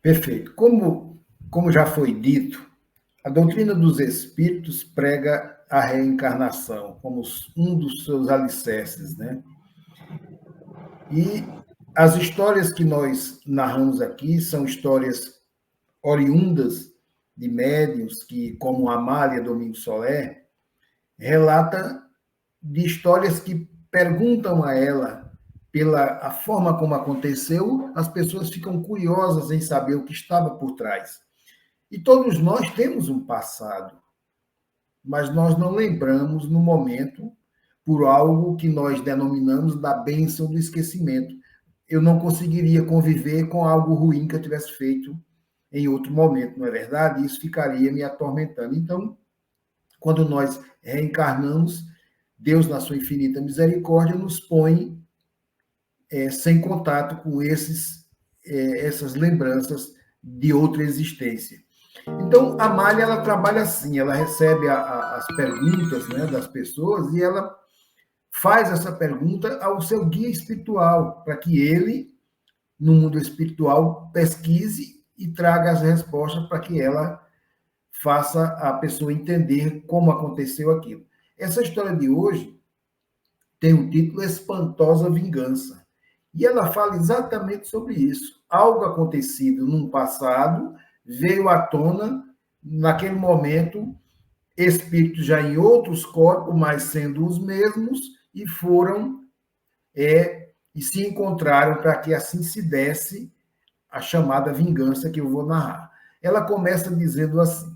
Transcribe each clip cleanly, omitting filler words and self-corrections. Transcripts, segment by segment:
Perfeito. Como já foi dito, a doutrina dos espíritos prega a reencarnação como um dos seus alicerces, né? E as histórias que nós narramos aqui são histórias oriundas de médiuns que, como Amália Domingos Soler, relata de histórias que perguntam a ela pela a forma como aconteceu, as pessoas ficam curiosas em saber o que estava por trás. E todos nós temos um passado, mas nós não lembramos no momento por algo que nós denominamos da bênção do esquecimento. Eu não conseguiria conviver com algo ruim que eu tivesse feito em outro momento, não é verdade? Isso ficaria me atormentando. Então, quando nós reencarnamos, Deus, na sua infinita misericórdia, nos põe sem contato com essas lembranças de outra existência. Então, a Malha, ela trabalha assim, ela recebe as perguntas, né, das pessoas e ela faz essa pergunta ao seu guia espiritual, para que ele, no mundo espiritual, pesquise e traga as respostas para que ela faça a pessoa entender como aconteceu aquilo. Essa história de hoje tem o título Espantosa Vingança. E ela fala exatamente sobre isso. Algo acontecido num passado veio à tona, naquele momento, espíritos já em outros corpos, mas sendo os mesmos, e foram e se encontraram para que assim se desse a chamada vingança que eu vou narrar. Ela começa dizendo assim: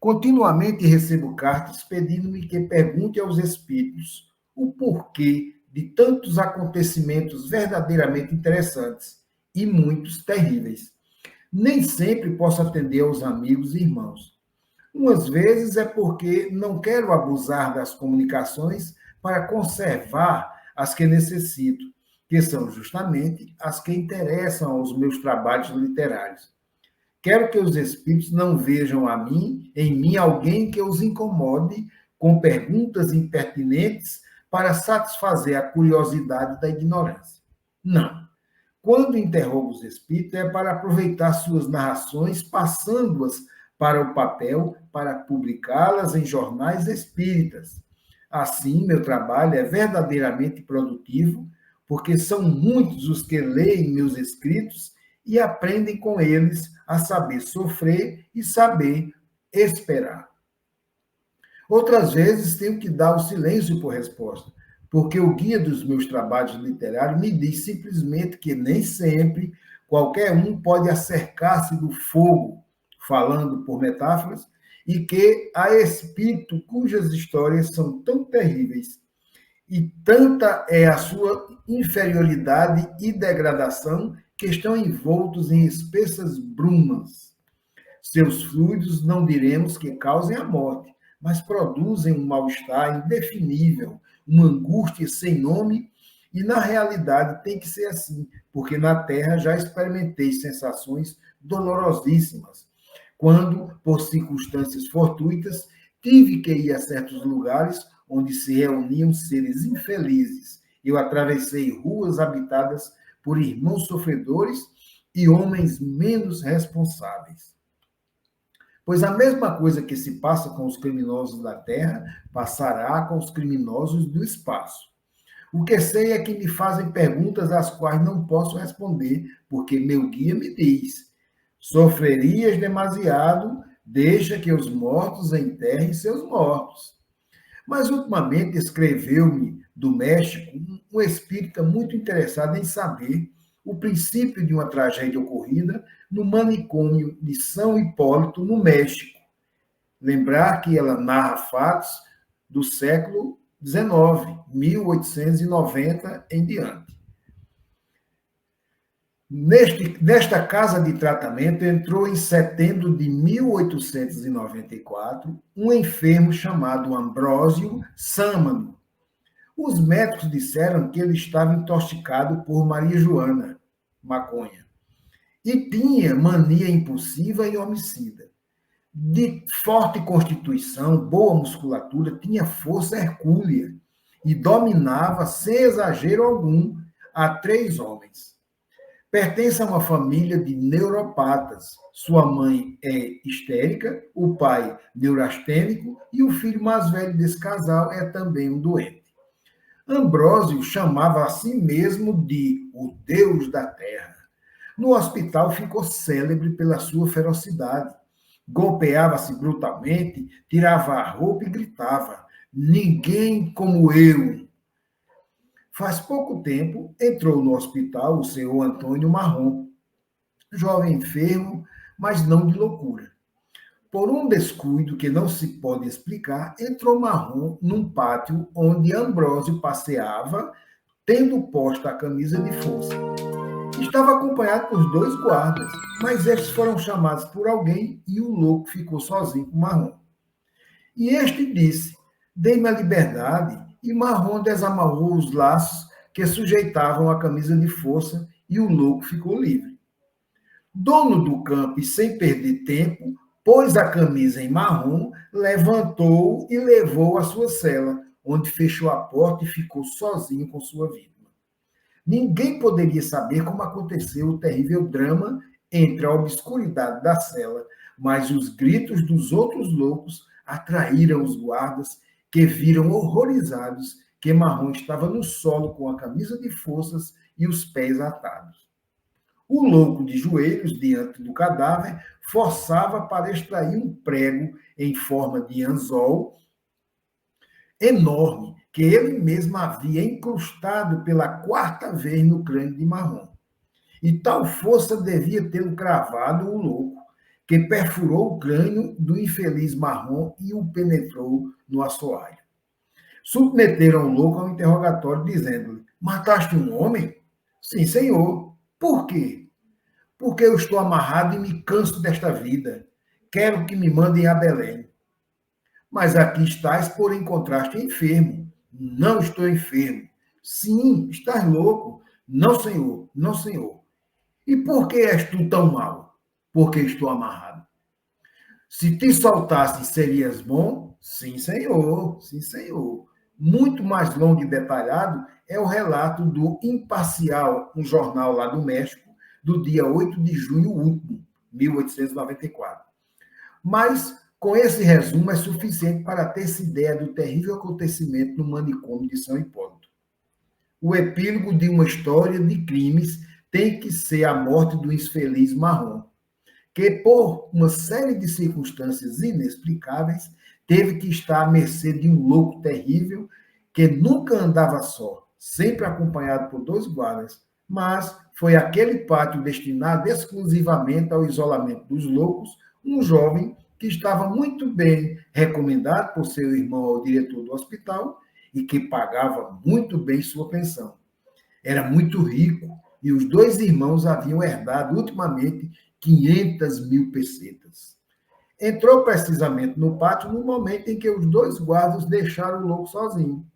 continuamente recebo cartas pedindo-me que pergunte aos espíritos o porquê de tantos acontecimentos verdadeiramente interessantes e muitos terríveis. Nem sempre posso atender aos amigos e irmãos. Umas vezes é porque não quero abusar das comunicações para conservar as que necessito, que são justamente as que interessam aos meus trabalhos literários. Quero que os espíritos não vejam em mim, alguém que os incomode com perguntas impertinentes para satisfazer a curiosidade da ignorância. Não. Quando interrogo os espíritos, é para aproveitar suas narrações, passando-as para o papel, para publicá-las em jornais espíritas. Assim, meu trabalho é verdadeiramente produtivo, porque são muitos os que leem meus escritos e aprendem com eles a saber sofrer e saber esperar. Outras vezes tenho que dar o silêncio por resposta, porque o guia dos meus trabalhos literários me diz simplesmente que nem sempre qualquer um pode acercar-se do fogo, falando por metáforas, e que há espírito cujas histórias são tão terríveis e tanta é a sua inferioridade e degradação que estão envoltos em espessas brumas. Seus fluidos não diremos que causem a morte, mas produzem um mal-estar indefinível, uma angústia sem nome, e na realidade tem que ser assim, porque na Terra já experimentei sensações dolorosíssimas, quando, por circunstâncias fortuitas, tive que ir a certos lugares onde se reuniam seres infelizes. Eu atravessei ruas habitadas por irmãos sofredores e homens menos responsáveis. Pois a mesma coisa que se passa com os criminosos da terra, passará com os criminosos do espaço. O que sei é que me fazem perguntas às quais não posso responder, porque meu guia me diz: sofrerias demasiado, deixa que os mortos enterrem seus mortos. Mas ultimamente escreveu-me do México um espírita muito interessado em saber o princípio de uma tragédia ocorrida no manicômio de São Hipólito, no México. Lembrar que ela narra fatos do século XIX, 1890 em diante. Nesta casa de tratamento entrou em setembro de 1894 um enfermo chamado Ambrósio Sâmano. Os médicos disseram que ele estava intoxicado por Maria Joana, maconha, e tinha mania impulsiva e homicida. De forte constituição, boa musculatura, tinha força hercúlea e dominava, sem exagero algum, a 3 homens. Pertence a uma família de neuropatas. Sua mãe é histérica, o pai neurastênico e o filho mais velho desse casal é também um doente. Ambrósio chamava a si mesmo de o Deus da Terra. No hospital ficou célebre pela sua ferocidade. Golpeava-se brutalmente, tirava a roupa e gritava: "Ninguém como eu!" Faz pouco tempo entrou no hospital o senhor Antônio Marrom, jovem enfermo, mas não de loucura. Por um descuido que não se pode explicar, entrou Marrom num pátio onde Ambrósio passeava, tendo posta a camisa de força. Estava acompanhado por 2 guardas, mas estes foram chamados por alguém e o louco ficou sozinho com Marrom. E este disse: "Dê-me a liberdade", e Marrom desamarrou os laços que sujeitavam a camisa de força e o louco ficou livre. Dono do campo e sem perder tempo, pôs a camisa em Marrom, levantou e levou à sua cela, onde fechou a porta e ficou sozinho com sua vítima. Ninguém poderia saber como aconteceu o terrível drama entre a obscuridade da cela, mas os gritos dos outros loucos atraíram os guardas, que viram horrorizados que Marrom estava no solo com a camisa de forças e os pés atados. O louco, de joelhos diante do cadáver, forçava para extrair um prego em forma de anzol enorme que ele mesmo havia incrustado pela 4ª vez no crânio de Marrom. E tal força devia tê-lo cravado o louco, que perfurou o crânio do infeliz Marrom e o penetrou no assoalho. Submeteram o louco ao interrogatório, dizendo-lhe: "Mataste um homem?" "Sim, senhor." "Por quê?" "Porque eu estou amarrado e me canso desta vida. Quero que me mandem a Belém." "Mas aqui estás por encontrar-te enfermo." "Não estou enfermo." "Sim, estás louco." "Não, senhor, não, senhor." "E por que és tu tão mau?" "Porque estou amarrado." "Se te soltasse, serias bom?" "Sim, senhor, sim, senhor." Muito mais longo e detalhado é o relato do Imparcial, um jornal lá do México, do dia 8 de junho último, 1894. Mas, com esse resumo, é suficiente para ter-se ideia do terrível acontecimento no manicômio de São Hipólito. O epílogo de uma história de crimes tem que ser a morte do infeliz Marrom, que, por uma série de circunstâncias inexplicáveis, teve que estar à mercê de um louco terrível que nunca andava só, sempre acompanhado por 2 guardas, mas foi aquele pátio destinado exclusivamente ao isolamento dos loucos, um jovem que estava muito bem recomendado por seu irmão ao diretor do hospital e que pagava muito bem sua pensão. Era muito rico e os 2 irmãos haviam herdado ultimamente 500.000 pesetas. Entrou precisamente no pátio no momento em que os 2 guardas deixaram o louco sozinho,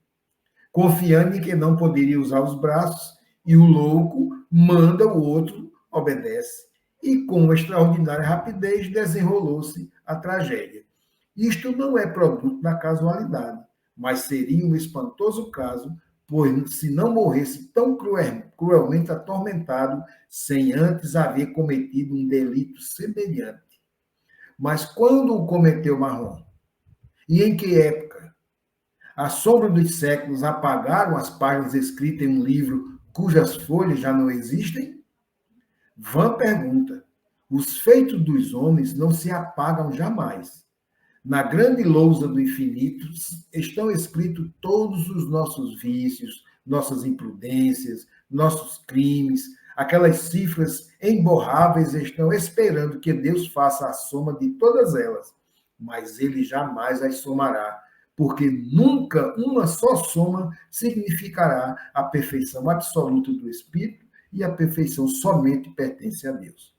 confiando em que não poderia usar os braços, e o louco manda, o outro obedece. E com extraordinária rapidez desenrolou-se a tragédia. Isto não é produto da casualidade, mas seria um espantoso caso, pois se não morresse tão cruelmente atormentado, sem antes haver cometido um delito semelhante. Mas quando o cometeu Marrom? E em que época? A sombra dos séculos apagaram as páginas escritas em um livro cujas folhas já não existem? Vã pergunta. Os feitos dos homens não se apagam jamais. Na grande lousa do infinito estão escritos todos os nossos vícios, nossas imprudências, nossos crimes. Aquelas cifras imborráveis estão esperando que Deus faça a soma de todas elas, mas ele jamais as somará, porque nunca uma só soma significará a perfeição absoluta do Espírito, e a perfeição somente pertence a Deus.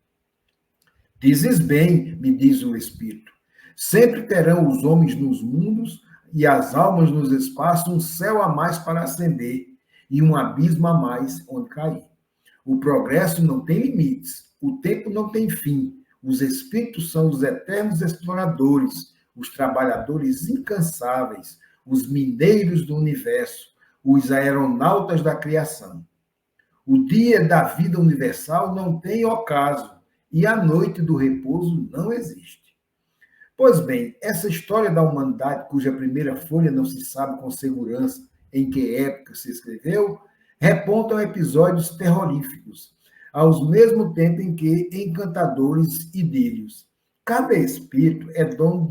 Dizes bem, me diz o Espírito. Sempre terão os homens nos mundos e as almas nos espaços um céu a mais para ascender e um abismo a mais onde cair. O progresso não tem limites, o tempo não tem fim. Os espíritos são os eternos exploradores, os trabalhadores incansáveis, os mineiros do universo, os aeronautas da criação. O dia da vida universal não tem ocaso, e a noite do repouso não existe. Pois bem, essa história da humanidade, cuja primeira folha não se sabe com segurança em que época se escreveu, repontam episódios terroríficos, ao mesmo tempo em que encantadores idílios. Cada espírito é dono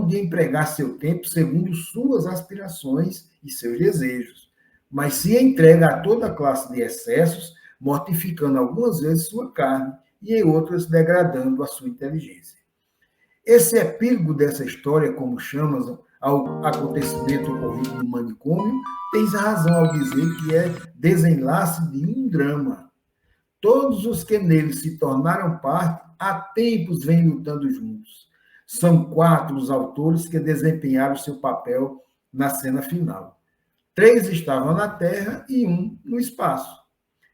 de empregar seu tempo segundo suas aspirações e seus desejos, mas se entrega a toda classe de excessos, mortificando algumas vezes sua carne e em outras degradando a sua inteligência. Esse epílogo dessa história, como chamas ao acontecimento ocorrido no manicômio, tens razão ao dizer que é desenlace de um drama. Todos os que nele se tornaram parte, há tempos vêm lutando juntos. São 4 os autores que desempenharam seu papel na cena final. 3 estavam na Terra e 1 no espaço.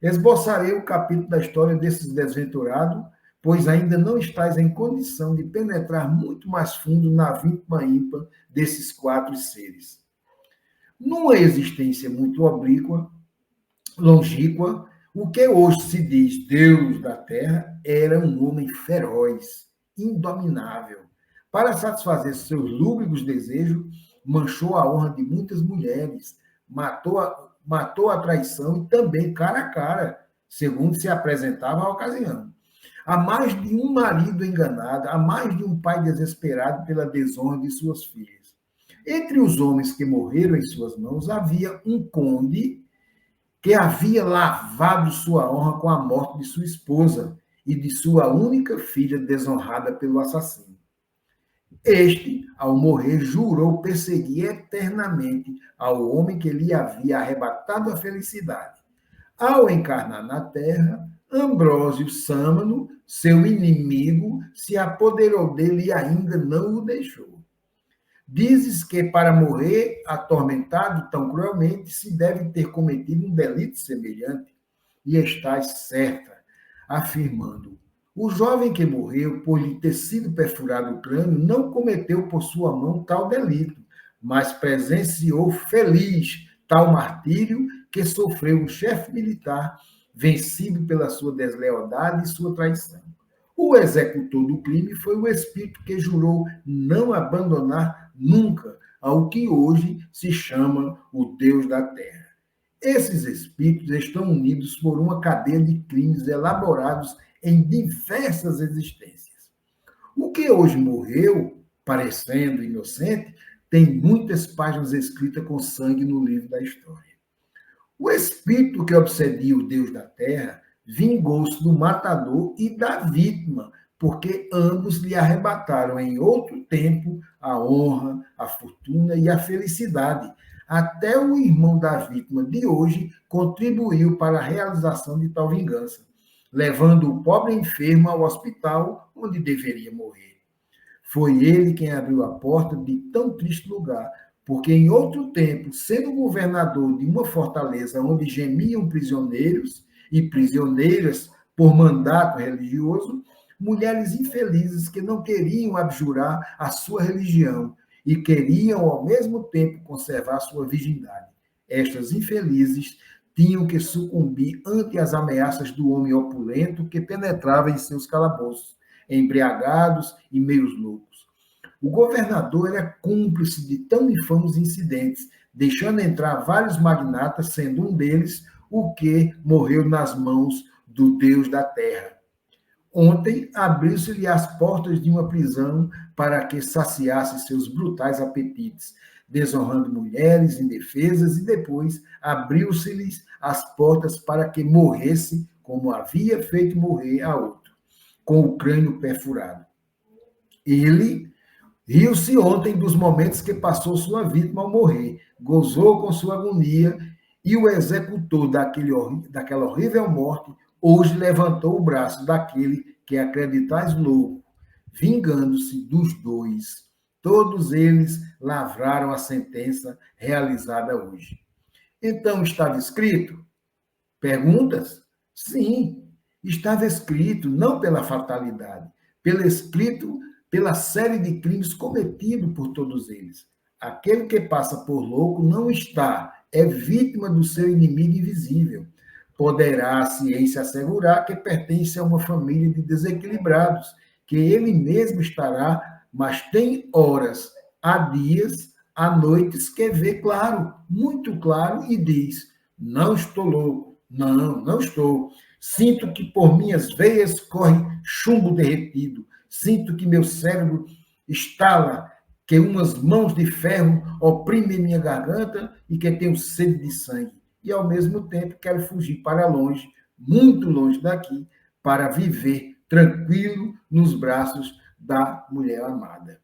Esboçarei o capítulo da história desses desventurados, pois ainda não estás em condição de penetrar muito mais fundo na vítima ímpar desses 4 seres. Numa existência muito oblíqua, longínqua, o que hoje se diz Deus da Terra era um homem feroz, indominável. Para satisfazer seus lúbricos desejos, manchou a honra de muitas mulheres, matou a traição e também cara a cara, segundo se apresentava a ocasião. Há mais de um marido enganado, há mais de um pai desesperado pela desonra de suas filhas. Entre os homens que morreram em suas mãos, havia um conde que havia lavado sua honra com a morte de sua esposa e de sua única filha desonrada pelo assassino. Este, ao morrer, jurou perseguir eternamente ao homem que lhe havia arrebatado a felicidade. Ao encarnar na terra, Ambrósio Sâmano, seu inimigo, se apoderou dele e ainda não o deixou. Dizes que para morrer atormentado tão cruelmente se deve ter cometido um delito semelhante, e estás certa, afirmando: o jovem que morreu por lhe ter sido perfurado o crânio não cometeu por sua mão tal delito, mas presenciou feliz tal martírio que sofreu um chefe militar vencido pela sua deslealdade e sua traição. O executor do crime foi o espírito que jurou não abandonar nunca ao que hoje se chama o Deus da Terra. Esses espíritos estão unidos por uma cadeia de crimes elaborados em diversas existências. O que hoje morreu, parecendo inocente, tem muitas páginas escritas com sangue no livro da história. O espírito que obsedia o Deus da Terra vingou-se do matador e da vítima, porque ambos lhe arrebataram em outro tempo a honra, a fortuna e a felicidade. Até o irmão da vítima de hoje contribuiu para a realização de tal vingança, levando o pobre enfermo ao hospital onde deveria morrer. Foi ele quem abriu a porta de tão triste lugar, porque em outro tempo, sendo governador de uma fortaleza onde gemiam prisioneiros e prisioneiras por mandato religioso, mulheres infelizes que não queriam abjurar a sua religião e queriam ao mesmo tempo conservar sua virgindade. Estas infelizes tinham que sucumbir ante as ameaças do homem opulento que penetrava em seus calabouços, embriagados e meios loucos. O governador era cúmplice de tão infames incidentes, deixando entrar vários magnatas, sendo um deles o que morreu nas mãos do Deus da Terra. Ontem abriu-se-lhe as portas de uma prisão para que saciasse seus brutais apetites, desonrando mulheres indefesas, e depois abriu-se-lhes as portas para que morresse como havia feito morrer a outro, com o crânio perfurado. Ele riu-se ontem dos momentos que passou sua vítima ao morrer, gozou com sua agonia, e o executor daquela horrível morte hoje levantou o braço daquele que acreditais louco, vingando-se dos dois. Todos eles lavraram a sentença realizada hoje. Então, estava escrito? Perguntas? Sim, estava escrito, não pela fatalidade, pela série de crimes cometidos por todos eles. Aquele que passa por louco não está, é vítima do seu inimigo invisível. poderá a ciência assegurar que pertence a uma família de desequilibrados, que ele mesmo estará, mas tem horas, há dias, há noites que vê claro, muito claro, e diz: não estou louco, não estou. Sinto que por minhas veias corre chumbo derretido, sinto que meu cérebro estala, que umas mãos de ferro oprimem minha garganta e que tenho sede de sangue. E, ao mesmo tempo, quero fugir para longe, muito longe daqui, para viver tranquilo nos braços da mulher amada.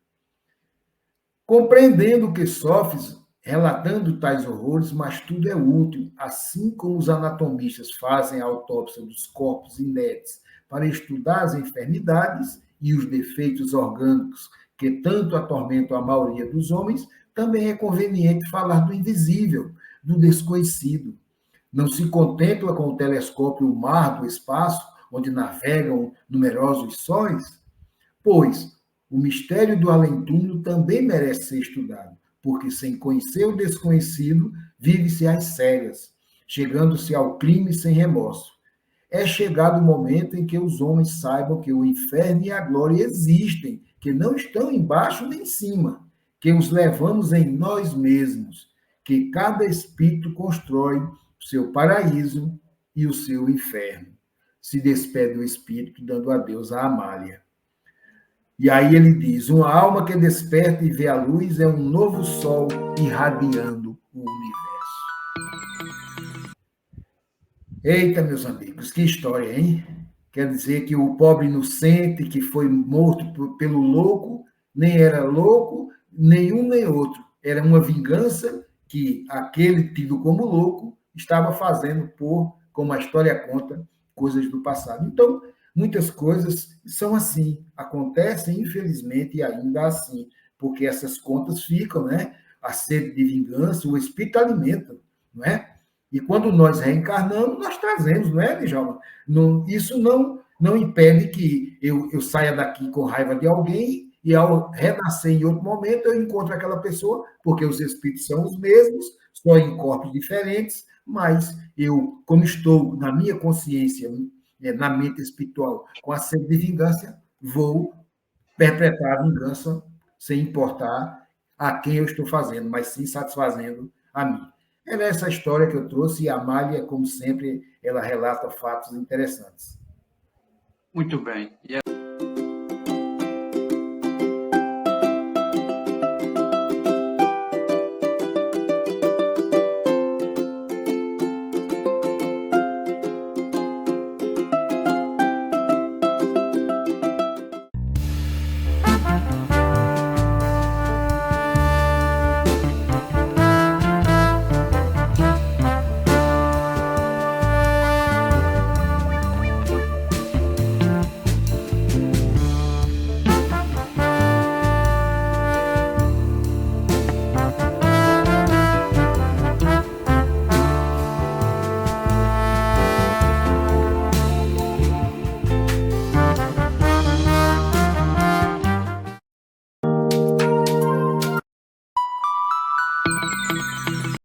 Compreendendo o que sofres, relatando tais horrores, mas tudo é útil, assim como os anatomistas fazem a autópsia dos corpos inertes para estudar as enfermidades e os defeitos orgânicos que tanto atormentam a maioria dos homens, também é conveniente falar do invisível, do desconhecido. Não se contempla com o telescópio o mar do espaço, onde navegam numerosos sóis? Pois o mistério do além-túmulo também merece ser estudado, porque sem conhecer o desconhecido, vive-se às cegas, chegando-se ao crime sem remorso. É chegado o momento em que os homens saibam que o inferno e a glória existem, que não estão embaixo nem em cima, que os levamos em nós mesmos, que cada espírito constrói o seu paraíso e o seu inferno. Se despede o espírito, dando adeus a Amália. E aí ele diz: uma alma que desperta e vê a luz é um novo sol irradiando o universo. Eita, meus amigos, que história, hein? Quer dizer que o pobre inocente que foi morto pelo louco, nem era louco, nenhum nem outro. Era uma vingança que aquele tido como louco estava fazendo por, como a história conta, coisas do passado. Então, muitas coisas são assim, acontecem, infelizmente, e ainda assim, porque essas contas ficam, né? A sede de vingança, o espírito alimenta, não é? E quando nós reencarnamos, nós trazemos, não é, Djalma? Isso não impede que eu saia daqui com raiva de alguém e, ao renascer em outro momento, eu encontro aquela pessoa, porque os espíritos são os mesmos, só em corpos diferentes, mas eu, como estou na minha consciência, na mente espiritual, com a sede de vingança, vou perpetrar a vingança sem importar a quem eu estou fazendo, mas sim satisfazendo a mim. É essa história que eu trouxe, e a Amália, como sempre, ela relata fatos interessantes. Muito bem.